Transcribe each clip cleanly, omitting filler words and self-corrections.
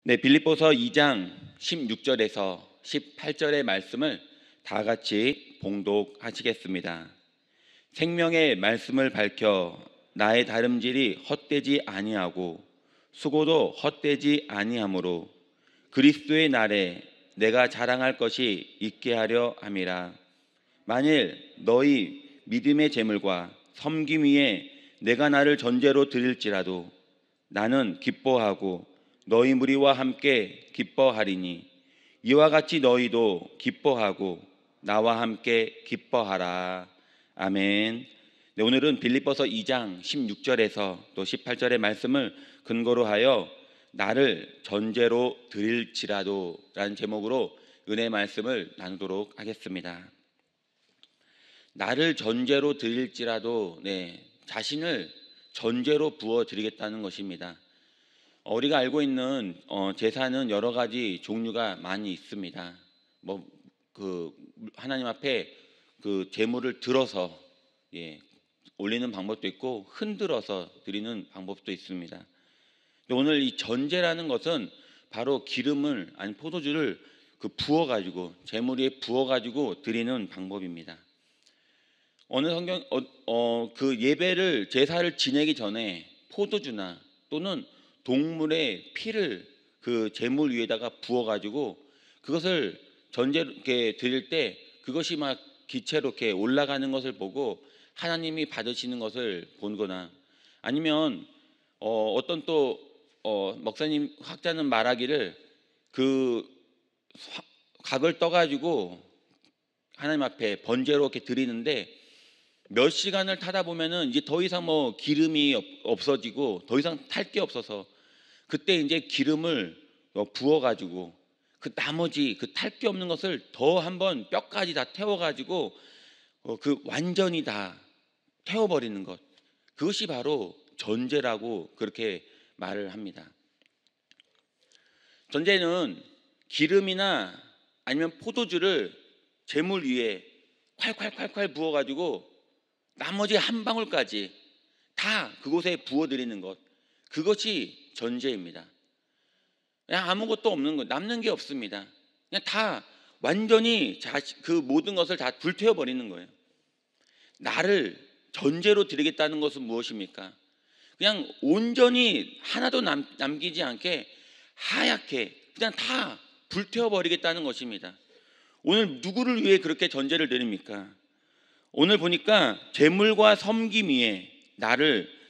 네, 빌립보서 2장 16절에서 18절의 말씀을 다 같이 봉독하시겠습니다. 생명의 말씀을 밝혀 나의 다름질이 헛되지 아니하고 수고도 헛되지 아니하므로 그리스도의 날에 내가 자랑할 것이 있게 하려 함이라. 만일 너희 믿음의 제물과 섬김 위에 내가 나를 전제로 드릴지라도 나는 기뻐하고 너희 무리와 함께 기뻐하리니 이와 같이 너희도 기뻐하고 나와 함께 기뻐하라. 아멘. 네, 오늘은 빌립보서 2장 16절에서 또 18절의 말씀을 근거로 하여 나를 전제로 드릴지라도 라는 제목으로 은혜의 말씀을 나누도록 하겠습니다. 나를 전제로 드릴지라도, 자신을 전제로 부어드리겠다는 것입니다. 우리가 알고 있는 제사는 여러 가지 종류가 많이 있습니다. 하나님 앞에 그 제물을 들어서 올리는 방법도 있고 흔들어서 드리는 방법도 있습니다. 오늘 이 전제라는 것은 바로 기름을 아니 포도주를 부어가지고 제물 위에 부어가지고 드리는 방법입니다. 어느 성경 그 예배를 제사를 지내기 전에 포도주나 또는 동물의 피를 그 제물 위에다가 부어가지고 그것을 전제로 이렇게 드릴 때 그것이 막 기체로 이렇게 올라가는 것을 보고 하나님이 받으시는 것을 보거나 아니면 어떤 또 목사님 학자는 말하기를 그 각을 떠가지고 하나님 앞에 번제로 이렇게 드리는데 몇 시간을 타다 보면은 이제 더 이상 기름이 없어지고 더 이상 탈 게 없어서 그때 이제 기름을 부어가지고 그 나머지 그 탈 게 없는 것을 더 한번 뼈까지 다 태워가지고 그 완전히 다 태워버리는 것, 그것이 바로 전제라고 그렇게 말을 합니다. 전제는 기름이나 아니면 포도주를 제물 위에 콸콸콸콸 부어가지고 나머지 한 방울까지 다 그곳에 부어드리는 것, 그것이 전제입니다. 그냥 아무것도 없는 것, 남는 게 없습니다. 그냥 다 완전히 그 모든 것을 다 불태워버리는 거예요. 나를 전제로 드리겠다는 것은 무엇입니까? 그냥 온전히 하나도 남기지 않게 하얗게 그냥 다 불태워버리겠다는 것입니다. 오늘 누구를 위해 그렇게 전제를 드립니까? 오늘 보니까 제물과 섬김 위에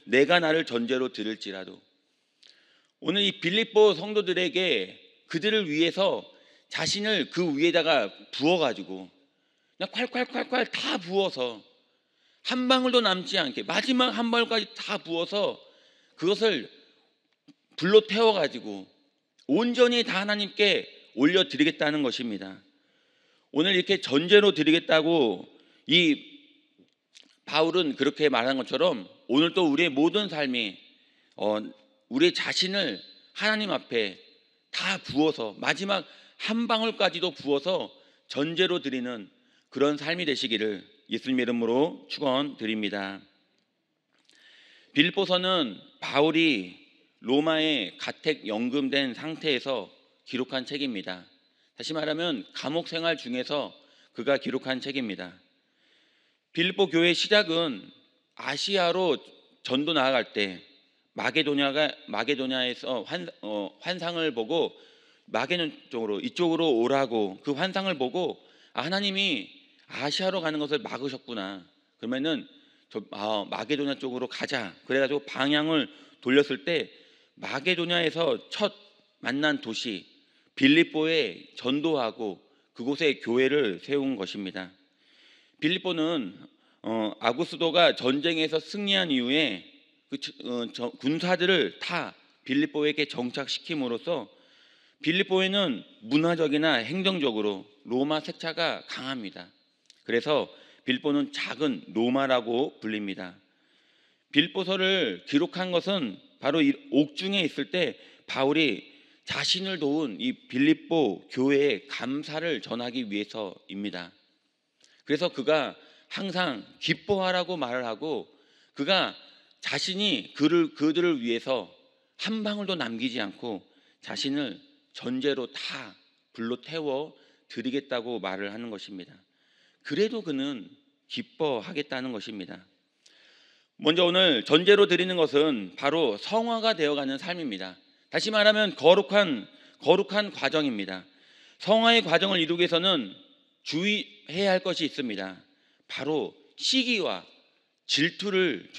내가 나를 전제로 드릴지라도, 오늘 이 빌립보 성도들에게 그들을 위해서 자신을 그 위에다가 부어가지고 그냥 콸콸콸콸 다 부어서 한 방울도 남지 않게 마지막 한 방울까지 다 부어서 그것을 불로 태워가지고 온전히 다 하나님께 올려드리겠다는 것입니다. 오늘 이렇게 전제로 드리겠다고 이 바울은 그렇게 말한 것처럼 오늘 또 우리의 모든 삶이 우리 자신을 하나님 앞에 다 부어서 마지막 한 방울까지도 부어서 전제로 드리는 그런 삶이 되시기를 예수님 이름으로 축원드립니다. 빌립보서는 바울이 로마에 가택 연금된 상태에서 기록한 책입니다. 다시 말하면 감옥 생활 중에서 그가 기록한 책입니다. 빌립보 교회의 시작은 아시아로 전도 나아갈 때 마게도냐에서 환상을 보고 마게도냐 쪽으로 이쪽으로 오라고 그 환상을 보고 하나님이 아시아로 가는 것을 막으셨구나. 그러면은 마게도냐 쪽으로 가자. 그래가지고 방향을 돌렸을 때 마게도냐에서 첫 만난 도시 빌립보에 전도하고 그곳에 교회를 세운 것입니다. 빌립보는 아구스도가 전쟁에서 승리한 이후에 군사들을 다 빌립보에게 정착시킴으로써 빌립보에는 문화적이나 행정적으로 로마 색채가 강합니다. 그래서 빌립보는 작은 로마라고 불립니다. 빌립보서를 기록한 것은 바로 이 옥중에 있을 때 바울이 자신을 도운 이 빌립보 교회에 감사를 전하기 위해서입니다. 그래서 그가 항상 기뻐하라고 말을 하고 그가 자신이 그들을 위해서 한 방울도 남기지 않고 자신을 전제로 다 불로 태워 드리겠다고 말을 하는 것입니다. 그래도 그는 기뻐하겠다는 것입니다. 먼저 오늘 전제로 드리는 것은 바로 성화가 되어가는 삶입니다. 다시 말하면 거룩한 과정입니다. 성화의 과정을 이루기 위해서는 주의해야 할 것이 있습니다. 바로 시기와 질투를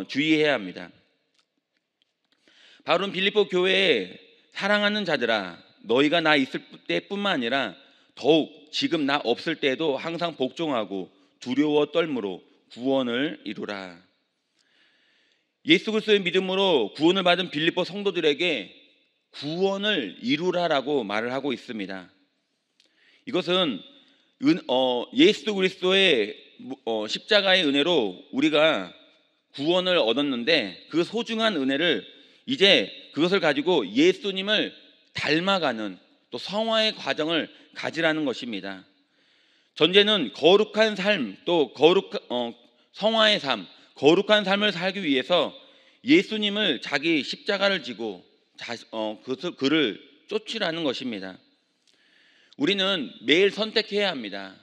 주의해야 합니다. 바울은 빌립보 교회에 사랑하는 자들아, 너희가 나 있을 때뿐만 아니라 더욱 지금 나 없을 때에도 항상 복종하고 두려워 떨므로 구원을 이루라. 예수 그리스도의 믿음으로 구원을 받은 빌립보 성도들에게 구원을 이루라라고 말을 하고 있습니다. 이것은 예수 그리스도의 십자가의 은혜로 우리가 구원을 얻었는데 그 소중한 은혜를 이제 그것을 가지고 예수님을 닮아가는 또 성화의 과정을 가지라는 것입니다. 전제는 거룩한 삶, 또 성화의 삶, 거룩한 삶을 살기 위해서 예수님을 자기 십자가를 지고 그를 쫓으라는 것입니다. 우리는 매일 선택해야 합니다.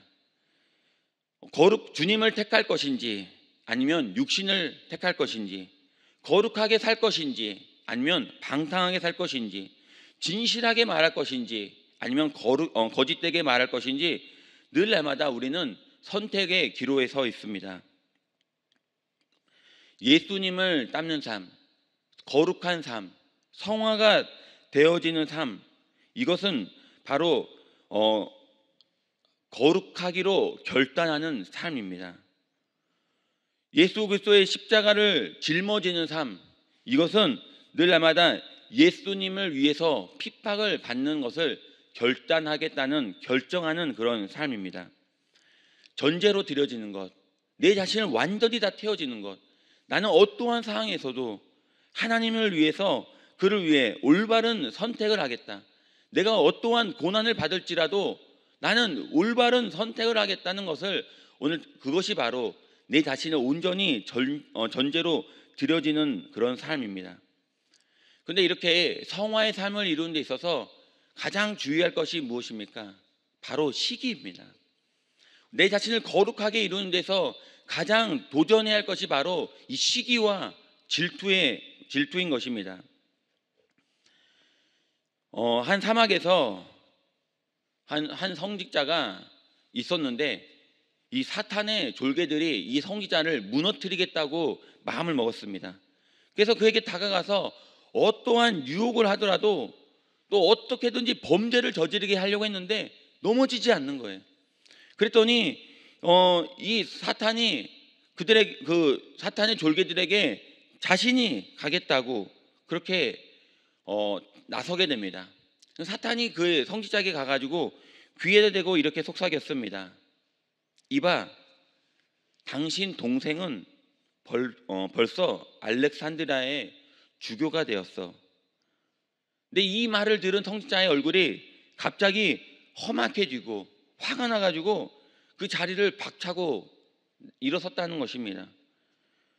주님을 택할 것인지 아니면 육신을 택할 것인지, 거룩하게 살 것인지 아니면 방탕하게 살 것인지, 진실하게 말할 것인지 아니면 거짓되게 말할 것인지 늘 날마다 우리는 선택의 기로에 서 있습니다. 예수님을 닮는 삶, 거룩한 삶, 성화가 되어지는 삶, 이것은 바로 거룩하기로 결단하는 삶입니다. 예수 그리스도의 십자가를 짊어지는 삶, 이것은 늘 날마다 예수님을 위해서 핍박을 받는 것을 결정하는 그런 삶입니다. 전제로 드려지는 것, 내 자신을 완전히 다 태워지는 것, 나는 어떠한 상황에서도 하나님을 위해서 그를 위해 올바른 선택을 하겠다. 내가 어떠한 고난을 받을지라도 나는 올바른 선택을 하겠다는 것을 오늘 그것이 바로 내 자신을 온전히 전제로 드려지는 그런 삶입니다. 그런데 이렇게 성화의 삶을 이루는 데 있어서 가장 주의할 것이 무엇입니까? 바로 시기입니다. 내 자신을 거룩하게 이루는 데서 가장 도전해야 할 것이 바로 이 시기와 질투인 것입니다. 한 사막에서 한 성직자가 있었는데 이 사탄의 졸개들이 이 성직자를 무너뜨리겠다고 마음을 먹었습니다. 그래서 그에게 다가가서 어떠한 유혹을 하더라도 또 어떻게든지 범죄를 저지르게 하려고 했는데 넘어지지 않는 거예요. 그랬더니 이 사탄이 사탄의 졸개들에게 자신이 가겠다고 그렇게 나서게 됩니다. 사탄이 그 성직자에게 가가지고 귀에다 대고 이렇게 속삭였습니다. 이봐, 당신 동생은 벌써 알렉산드리아의 주교가 되었어. 근데 이 말을 들은 성직자의 얼굴이 갑자기 험악해지고 화가 나가지고 그 자리를 박차고 일어섰다는 것입니다.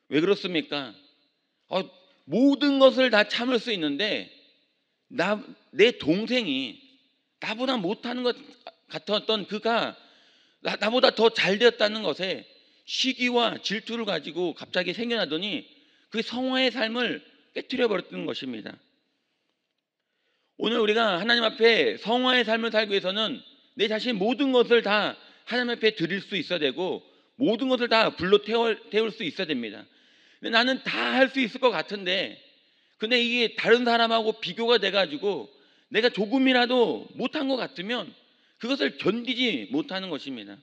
왜 그렇습니까? 모든 것을 다 참을 수 있는데 내 동생이 나보다 못하는 것 같았던 그가 나보다 더 잘 되었다는 것에 시기와 질투를 가지고 갑자기 생겨나더니 그 성화의 삶을 깨뜨려 버렸던 것입니다. 오늘 우리가 하나님 앞에 성화의 삶을 살기 위해서는 내 자신 모든 것을 다 하나님 앞에 드릴 수 있어야 되고 모든 것을 다 불로 태울 수 있어야 됩니다. 근데 나는 다 할 수 있을 것 같은데 근데 이게 다른 사람하고 비교가 돼가지고 내가 조금이라도 못한 것 같으면 그것을 견디지 못하는 것입니다.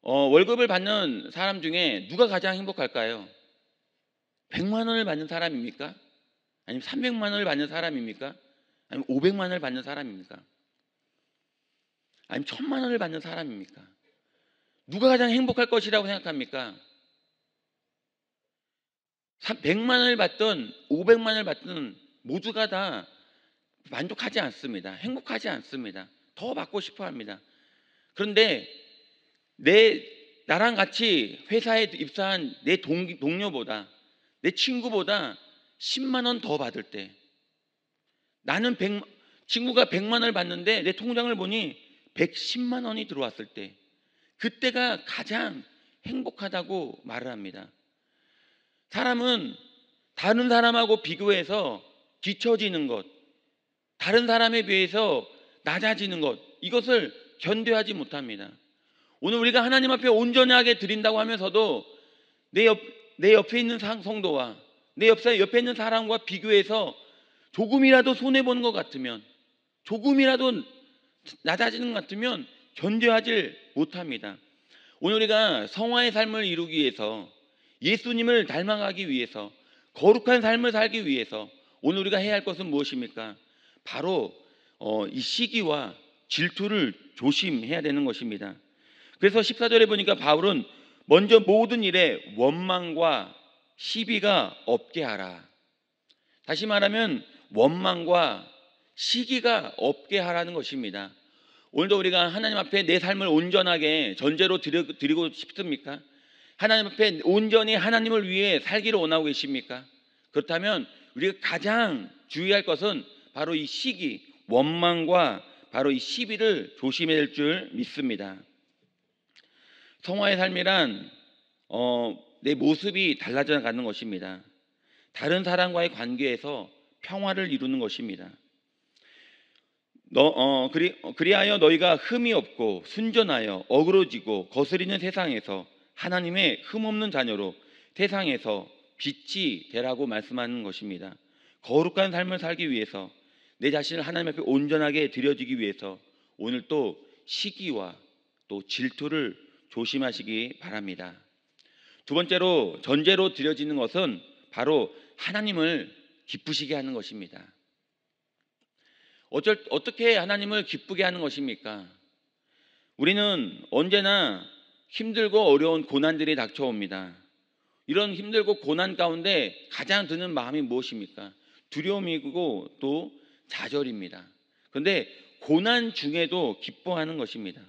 월급을 받는 사람 중에 누가 가장 행복할까요? 100만 원을 받는 사람입니까? 아니면 300만 원을 받는 사람입니까? 아니면 500만 원을 받는 사람입니까? 아니면 1000만 원을 받는 사람입니까? 누가 가장 행복할 것이라고 생각합니까? 100만 원을 받든 500만 원을 받든 모두가 다 만족하지 않습니다. 행복하지 않습니다. 더 받고 싶어 합니다. 그런데 나랑 같이 회사에 입사한 내 동료보다 내 친구보다 10만 원 더 받을 때 나는 친구가 100만 원을 받는데 내 통장을 보니 110만 원이 들어왔을 때, 그때가 가장 행복하다고 말을 합니다. 사람은 다른 사람하고 비교해서 뒤처지는 것, 다른 사람에 비해서 낮아지는 것, 이것을 견뎌하지 못합니다. 오늘 우리가 하나님 앞에 온전하게 드린다고 하면서도 내 옆에 있는 성도와 내 옆에 있는 사람과 비교해서 조금이라도 손해보는 것 같으면, 조금이라도 낮아지는 것 같으면 견뎌하지 못합니다. 오늘 우리가 성화의 삶을 이루기 위해서, 예수님을 닮아가기 위해서, 거룩한 삶을 살기 위해서 오늘 우리가 해야 할 것은 무엇입니까? 바로 이 시기와 질투를 조심해야 되는 것입니다. 그래서 14절에 보니까 바울은 먼저 모든 일에 원망과 시비가 없게 하라. 다시 말하면 원망과 시기가 없게 하라는 것입니다. 오늘도 우리가 하나님 앞에 내 삶을 온전하게 전제로 드리고 싶습니까? 하나님 앞에 온전히 하나님을 위해 살기를 원하고 계십니까? 그렇다면 우리가 가장 주의할 것은 바로 이 시기, 원망과 바로 이 시비를 조심해야 될 줄 믿습니다. 성화의 삶이란 내 모습이 달라져 가는 것입니다. 다른 사람과의 관계에서 평화를 이루는 것입니다. 그리하여 너희가 흠이 없고 순전하여 어그러지고 거스리는 세상에서 하나님의 흠없는 자녀로 세상에서 빛이 되라고 말씀하는 것입니다. 거룩한 삶을 살기 위해서, 내 자신을 하나님 앞에 온전하게 드려지기 위해서 오늘 또 시기와 또 질투를 조심하시기 바랍니다. 두 번째로 전제로 드려지는 것은 바로 하나님을 기쁘시게 하는 것입니다. 어떻게 하나님을 기쁘게 하는 것입니까? 우리는 언제나 힘들고 어려운 고난들이 닥쳐옵니다. 이런 힘들고 고난 가운데 가장 드는 마음이 무엇입니까? 두려움이고 또 좌절입니다. 그런데 고난 중에도 기뻐하는 것입니다.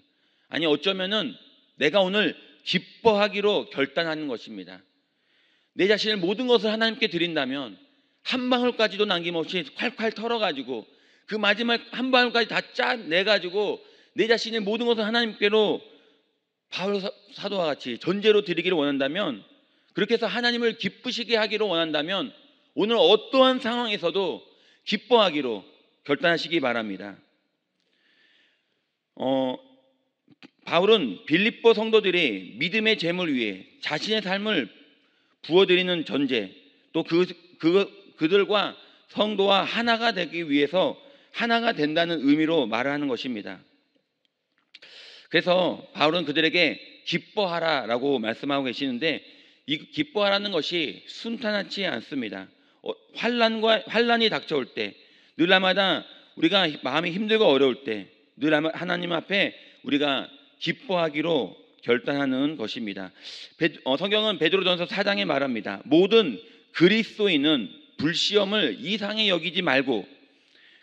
아니, 어쩌면은 내가 오늘 기뻐하기로 결단하는 것입니다. 내 자신의 모든 것을 하나님께 드린다면 한 방울까지도 남김없이 콸콸 털어가지고 그 마지막 한 방울까지 다 짜내가지고 내 자신의 모든 것을 하나님께로 바울 사도와 같이 전제로 드리기를 원한다면, 그렇게 해서 하나님을 기쁘시게 하기를 원한다면 오늘 어떠한 상황에서도 기뻐하기로 결단하시기 바랍니다. 바울은 빌립보 성도들이 믿음의 재물 위에 자신의 삶을 부어드리는 전제, 또 그들과 성도와 하나가 되기 위해서 하나가 된다는 의미로 말하는 것입니다. 그래서 바울은 그들에게 기뻐하라라고 말씀하고 계시는데, 이 기뻐하라는 것이 순탄하지 않습니다. 환난이 닥쳐올 때, 늘마다 우리가 마음이 힘들고 어려울 때 늘 하나님 앞에 우리가 기뻐하기로 결단하는 것입니다. 성경은 베드로전서 4장에 말합니다. 모든 그리스도인은 불시험을 이상히 여기지 말고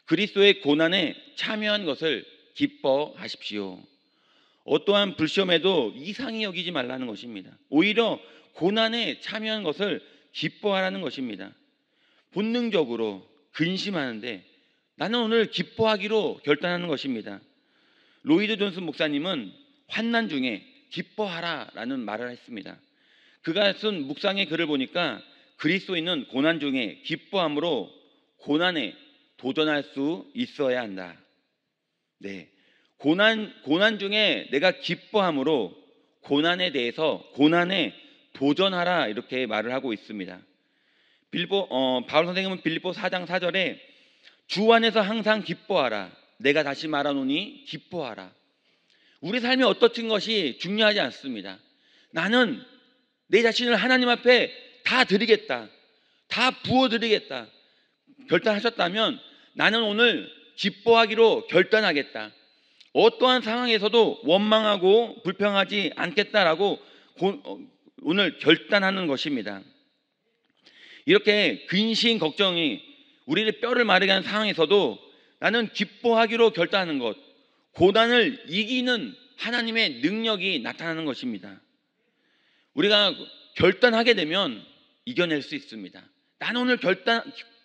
그리스도의 고난에 참여한 것을 기뻐하십시오. 어떠한 불시험에도 이상히 여기지 말라는 것입니다. 오히려 고난에 참여한 것을 기뻐하라는 것입니다. 본능적으로 근심하는데 나는 오늘 기뻐하기로 결단하는 것입니다. 로이드 존슨 목사님은 환난 중에 기뻐하라라는 말을 했습니다. 그가 쓴 묵상의 글을 보니까 그리스도인은 고난 중에 기뻐함으로 고난에 도전할 수 있어야 한다. 네, 고난 중에 내가 기뻐함으로 고난에 대해서 고난에 도전하라, 이렇게 말을 하고 있습니다. 바울 선생님은 빌립보 4장 4절에 주 안에서 항상 기뻐하라. 내가 다시 말하노니 기뻐하라. 우리 삶이 어떠한 것이 중요하지 않습니다. 나는 내 자신을 하나님 앞에 다 드리겠다, 다 부어드리겠다 결단하셨다면 나는 오늘 기뻐하기로 결단하겠다. 어떠한 상황에서도 원망하고 불평하지 않겠다라고 오늘 결단하는 것입니다. 이렇게 근심 걱정이 우리를 뼈를 마르게 하는 상황에서도 나는 기뻐하기로 결단하는 것, 고난을 이기는 하나님의 능력이 나타나는 것입니다. 우리가 결단하게 되면 이겨낼 수 있습니다. 나는 오늘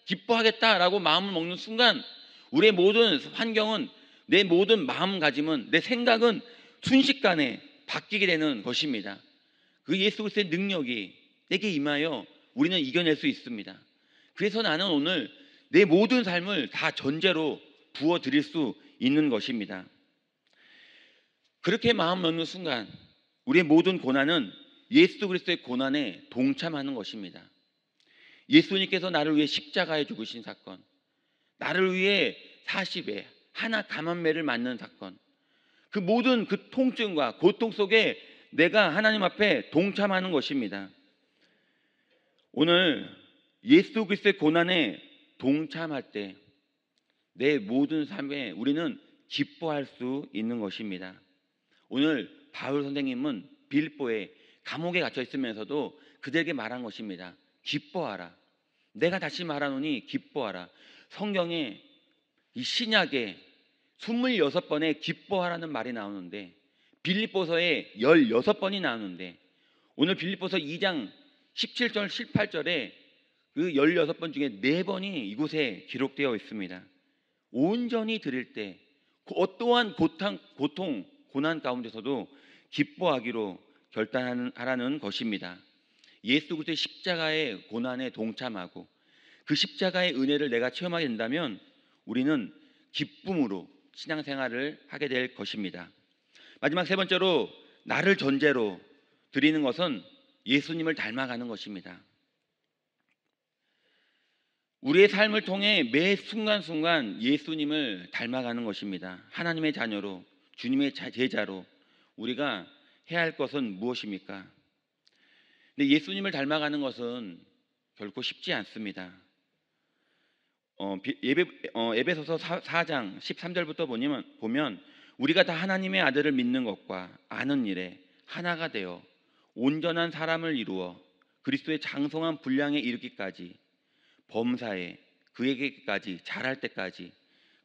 기뻐하겠다라고 마음을 먹는 순간 우리의 모든 환경은, 내 모든 마음가짐은, 내 생각은 순식간에 바뀌게 되는 것입니다. 그 예수 그리스도의 능력이 내게 임하여 우리는 이겨낼 수 있습니다. 그래서 나는 오늘 내 모든 삶을 다 전제로 부어드릴 수 있는 것입니다. 그렇게 마음 먹는 순간 우리의 모든 고난은 예수 그리스도의 고난에 동참하는 것입니다. 예수님께서 나를 위해 십자가에 죽으신 사건, 나를 위해 40에 하나 감한매를 맞는 사건, 그 모든 그 통증과 고통 속에 내가 하나님 앞에 동참하는 것입니다. 오늘 예수 그리스도의 고난에 동참할 때 내 모든 삶에 우리는 기뻐할 수 있는 것입니다. 오늘 바울 선생님은 빌립보에 감옥에 갇혀 있으면서도 그들에게 말한 것입니다. 기뻐하라. 내가 다시 말하노니 기뻐하라. 성경에 이 신약에 26번의 기뻐하라는 말이 나오는데 빌립보서에 16번이 나오는데 오늘 빌립보서 2장 17절 18절에 그 16번 중에 4번이 이곳에 기록되어 있습니다. 온전히 드릴 때 어떠한 고통, 고난 가운데서도 기뻐하기로 결단하라는 것입니다. 예수 그리스도의 십자가의 고난에 동참하고 그 십자가의 은혜를 내가 체험하게 된다면 우리는 기쁨으로 신앙생활을 하게 될 것입니다. 마지막 세 번째로 나를 전제로 드리는 것은 예수님을 닮아가는 것입니다. 우리의 삶을 통해 매 순간순간 예수님을 닮아가는 것입니다. 하나님의 자녀로, 주님의 제자로 우리가 해야 할 것은 무엇입니까? 근데 예수님을 닮아가는 것은 결코 쉽지 않습니다. 에베소서 4장 13절부터 보면 우리가 다 하나님의 아들을 믿는 것과 아는 일에 하나가 되어 온전한 사람을 이루어 그리스도의 장성한 분량에 이르기까지 범사에 그에게까지 자랄 때까지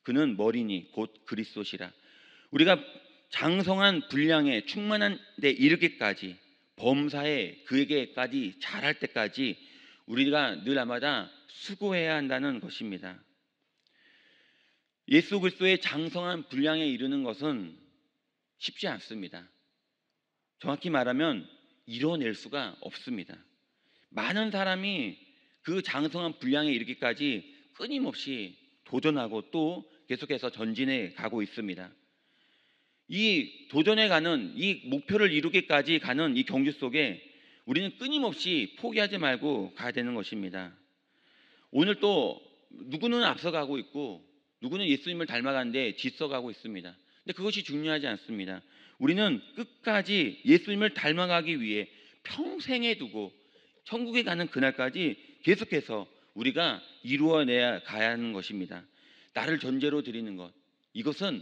그는 머리니 곧 그리스도시라. 우리가 장성한 분량에 충만한 데 이르기까지 범사에 그에게까지 자랄 때까지 우리가 늘 아마다 수고해야 한다는 것입니다. 예수 그리스도의 장성한 분량에 이르는 것은 쉽지 않습니다. 정확히 말하면 이뤄낼 수가 없습니다. 많은 사람이 그 장성한 분량에 이르기까지 끊임없이 도전하고 또 계속해서 전진해 가고 있습니다. 이 도전해 가는 이 목표를 이루기까지 가는 이 경주 속에 우리는 끊임없이 포기하지 말고 가야 되는 것입니다. 오늘 또 누구는 앞서가고 있고 누구는 예수님을 닮아가는데 뒤서가고 있습니다. 근데 그것이 중요하지 않습니다. 우리는 끝까지 예수님을 닮아가기 위해 평생에 두고 천국에 가는 그날까지 계속해서 우리가 이루어내야 가야 하는 것입니다. 나를 전제로 드리는 것, 이것은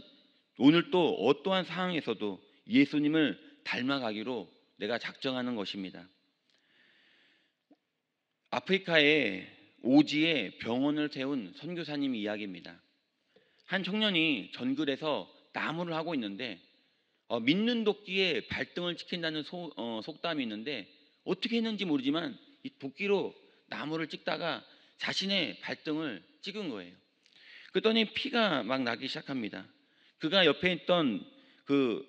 오늘 또 어떠한 상황에서도 예수님을 닮아가기로 내가 작정하는 것입니다. 아프리카의 오지에 병원을 세운 선교사님 이야기입니다. 한 청년이 전글에서 나무를 하고 있는데 믿는 도끼에 발등을 찍힌다는 속담이 있는데 어떻게 했는지 모르지만 이 도끼로 나무를 찍다가 자신의 발등을 찍은 거예요. 그랬더니 피가 막 나기 시작합니다. 그가 옆에 있던 그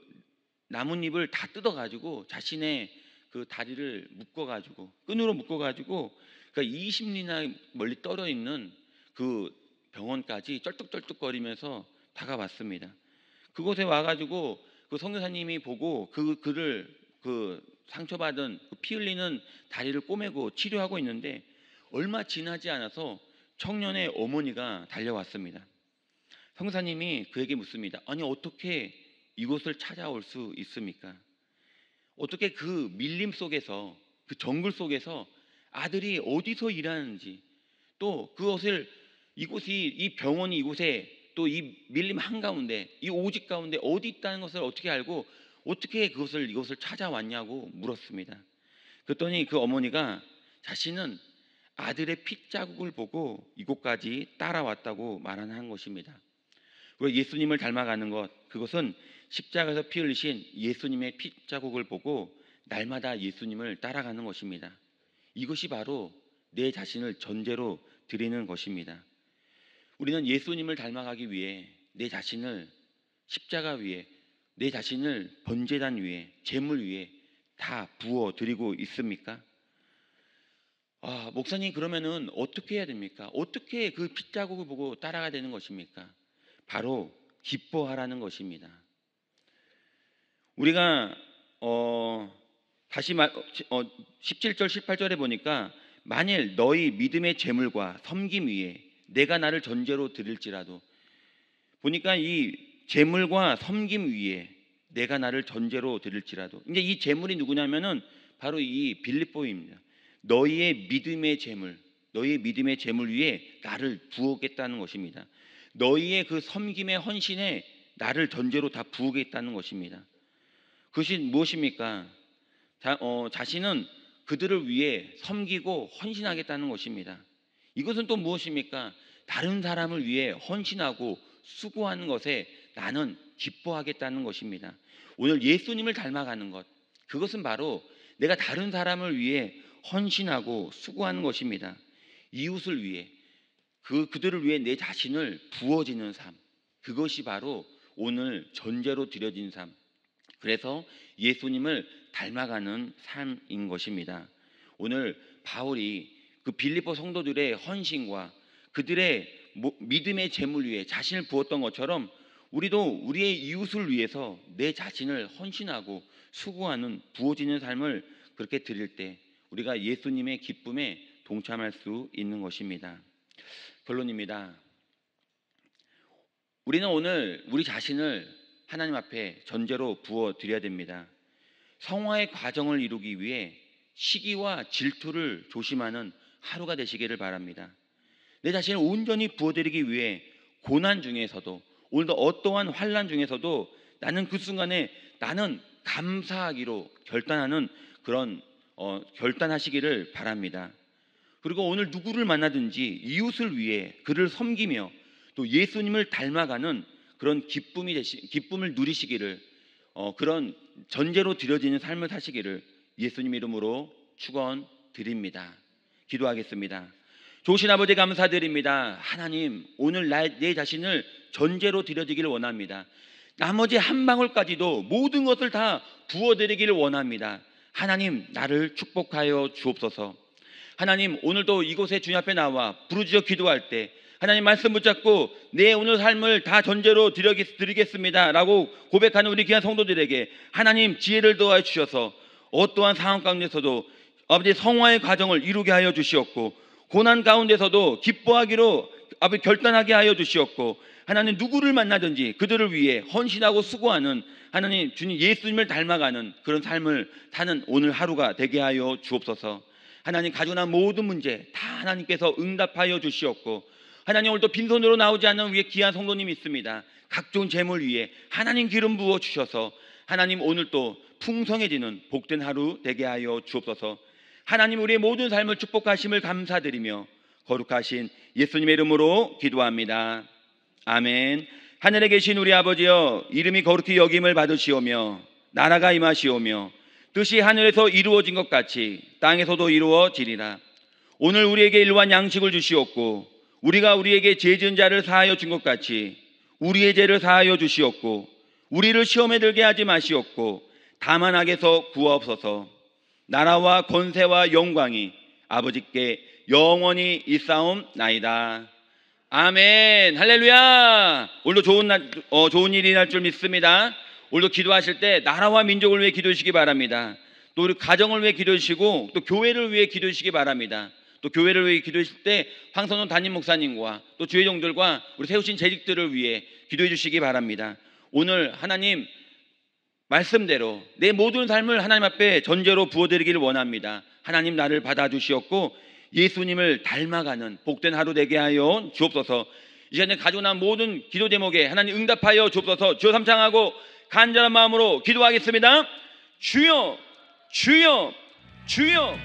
나뭇잎을 다 뜯어가지고 자신의 그 다리를 묶어가지고 끈으로 묶어가지고 그러니까 20리나 멀리 떨어 있는 그 병원까지 쩔뚝쩔뚝거리면서 다가왔습니다. 그곳에 와가지고 그 선교사님이 보고 그를 그 상처받은 그 피 흘리는 다리를 꼬매고 치료하고 있는데 얼마 지나지 않아서 청년의 어머니가 달려왔습니다. 선교사님이 그에게 묻습니다. 아니 어떻게 이곳을 찾아올 수 있습니까? 어떻게 그 밀림 속에서 그 정글 속에서 아들이 어디서 일하는지 또 그것을 이곳이 이 병원이 이곳에 또 이 밀림 한가운데 이 오직 가운데 어디 있다는 것을 어떻게 알고 어떻게 이것을 찾아왔냐고 물었습니다. 그랬더니 그 어머니가 자신은 아들의 핏자국을 보고 이곳까지 따라왔다고 말하는 것입니다. 그리고 예수님을 닮아가는 것, 그것은 십자가에서 피 흘리신 예수님의 핏자국을 보고 날마다 예수님을 따라가는 것입니다. 이것이 바로 내 자신을 전제로 드리는 것입니다. 우리는 예수님을 닮아가기 위해 내 자신을 십자가 위에, 내 자신을 번제단 위에, 제물 위에 다 부어 드리고 있습니까? 목사님, 그러면은 어떻게 해야 됩니까? 어떻게 그 핏자국을 보고 따라가야 되는 것입니까? 바로 기뻐하라는 것입니다. 우리가 17절 18절에 보니까 만일 너희 믿음의 제물과 섬김 위에 내가 나를 전제로 드릴지라도, 보니까 이 제물과 섬김 위에 내가 나를 전제로 드릴지라도, 이제 이 제물이 누구냐면은 바로 이 빌립보입니다. 너희의 믿음의 제물, 너희의 믿음의 제물 위에 나를 부으겠다는 것입니다. 너희의 그 섬김의 헌신에 나를 전제로 다 부으겠다는 것입니다. 그것이 무엇입니까? 자신은 그들을 위해 섬기고 헌신하겠다는 것입니다. 이것은 또 무엇입니까? 다른 사람을 위해 헌신하고 수고하는 것에 나는 기뻐하겠다는 것입니다. 오늘 예수님을 닮아가는 것, 그것은 바로 내가 다른 사람을 위해 헌신하고 수고하는 것입니다. 이웃을 위해, 그들을 위해 내 자신을 부어지는 삶, 그것이 바로 오늘 전제로 드려진 삶, 그래서 예수님을 닮아가는 삶인 것입니다. 오늘 바울이 그 빌립보 성도들의 헌신과 그들의 믿음의 제물 위에 자신을 부었던 것처럼 우리도 우리의 이웃을 위해서 내 자신을 헌신하고 수고하는 부어지는 삶을 그렇게 드릴 때 우리가 예수님의 기쁨에 동참할 수 있는 것입니다. 결론입니다. 우리는 오늘 우리 자신을 하나님 앞에 전제로 부어 드려야 됩니다. 성화의 과정을 이루기 위해 시기와 질투를 조심하는 하루가 되시기를 바랍니다. 내 자신을 온전히 부어드리기 위해 고난 중에서도, 오늘도 어떠한 환난 중에서도 나는 그 순간에 나는 감사하기로 결단하는 그런 결단하시기를 바랍니다. 그리고 오늘 누구를 만나든지 이웃을 위해 그를 섬기며 또 예수님을 닮아가는 그런 기쁨을 누리시기를, 그런 전제로 드려지는 삶을 사시기를 예수님 이름으로 축원드립니다. 기도하겠습니다. 좋으신 아버지, 감사드립니다. 하나님, 오늘 내 자신을 전제로 드려지기를 원합니다. 나머지 한 방울까지도 모든 것을 다 부어드리기를 원합니다. 하나님, 나를 축복하여 주옵소서. 하나님, 오늘도 이곳에 주님 앞에 나와 부르짖어 기도할 때 하나님 말씀 붙잡고 내 오늘 삶을 다 전제로 드리겠습니다 라고 고백하는 우리 귀한 성도들에게 하나님 지혜를 더하여 주셔서 어떠한 상황 가운데서도 아버지 성화의 과정을 이루게 하여 주시옵고, 고난 가운데서도 기뻐하기로 아버지 결단하게 하여 주시옵고, 하나님 누구를 만나든지 그들을 위해 헌신하고 수고하는 하나님 주님 예수님을 닮아가는 그런 삶을 사는 오늘 하루가 되게 하여 주옵소서. 하나님 가지고 난 모든 문제 다 하나님께서 응답하여 주시옵고, 하나님 오늘도 빈손으로 나오지 않는 우리의 귀한 성도님이 있습니다. 각종 재물 위에 하나님 기름 부어 주셔서 하나님 오늘 또 풍성해지는 복된 하루 되게 하여 주옵소서. 하나님 우리의 모든 삶을 축복하심을 감사드리며 거룩하신 예수님의 이름으로 기도합니다. 아멘. 하늘에 계신 우리 아버지여, 이름이 거룩히 여김을 받으시오며 나라가 임하시오며 뜻이 하늘에서 이루어진 것 같이 땅에서도 이루어지리라. 오늘 우리에게 일반 양식을 주시옵고, 우리가 우리에게 죄 지은 자를 사하여 준 것 같이 우리의 죄를 사하여 주시옵고, 우리를 시험에 들게 하지 마시옵고 다만 악에서 구하옵소서. 나라와 권세와 영광이 아버지께 영원히 있사옵나이다. 아멘. 할렐루야. 오늘도 좋은 일이 날 줄 믿습니다. 오늘도 기도하실 때 나라와 민족을 위해 기도해 주시기 바랍니다. 또 우리 가정을 위해 기도해 주시고 또 교회를 위해 기도해 주시기 바랍니다. 또 교회를 위해 기도해 주실 때 황선원 담임 목사님과 또 주회종들과 우리 세우신 재직들을 위해 기도해 주시기 바랍니다. 오늘 하나님 말씀대로 내 모든 삶을 하나님 앞에 전제로 부어드리기를 원합니다. 하나님 나를 받아주시옵고 예수님을 닮아가는 복된 하루 되게 하여 주옵소서. 이 시간에 가지고 난 모든 기도 제목에 하나님 응답하여 주옵소서. 주여 삼창하고 간절한 마음으로 기도하겠습니다. 주여, 주여, 주여.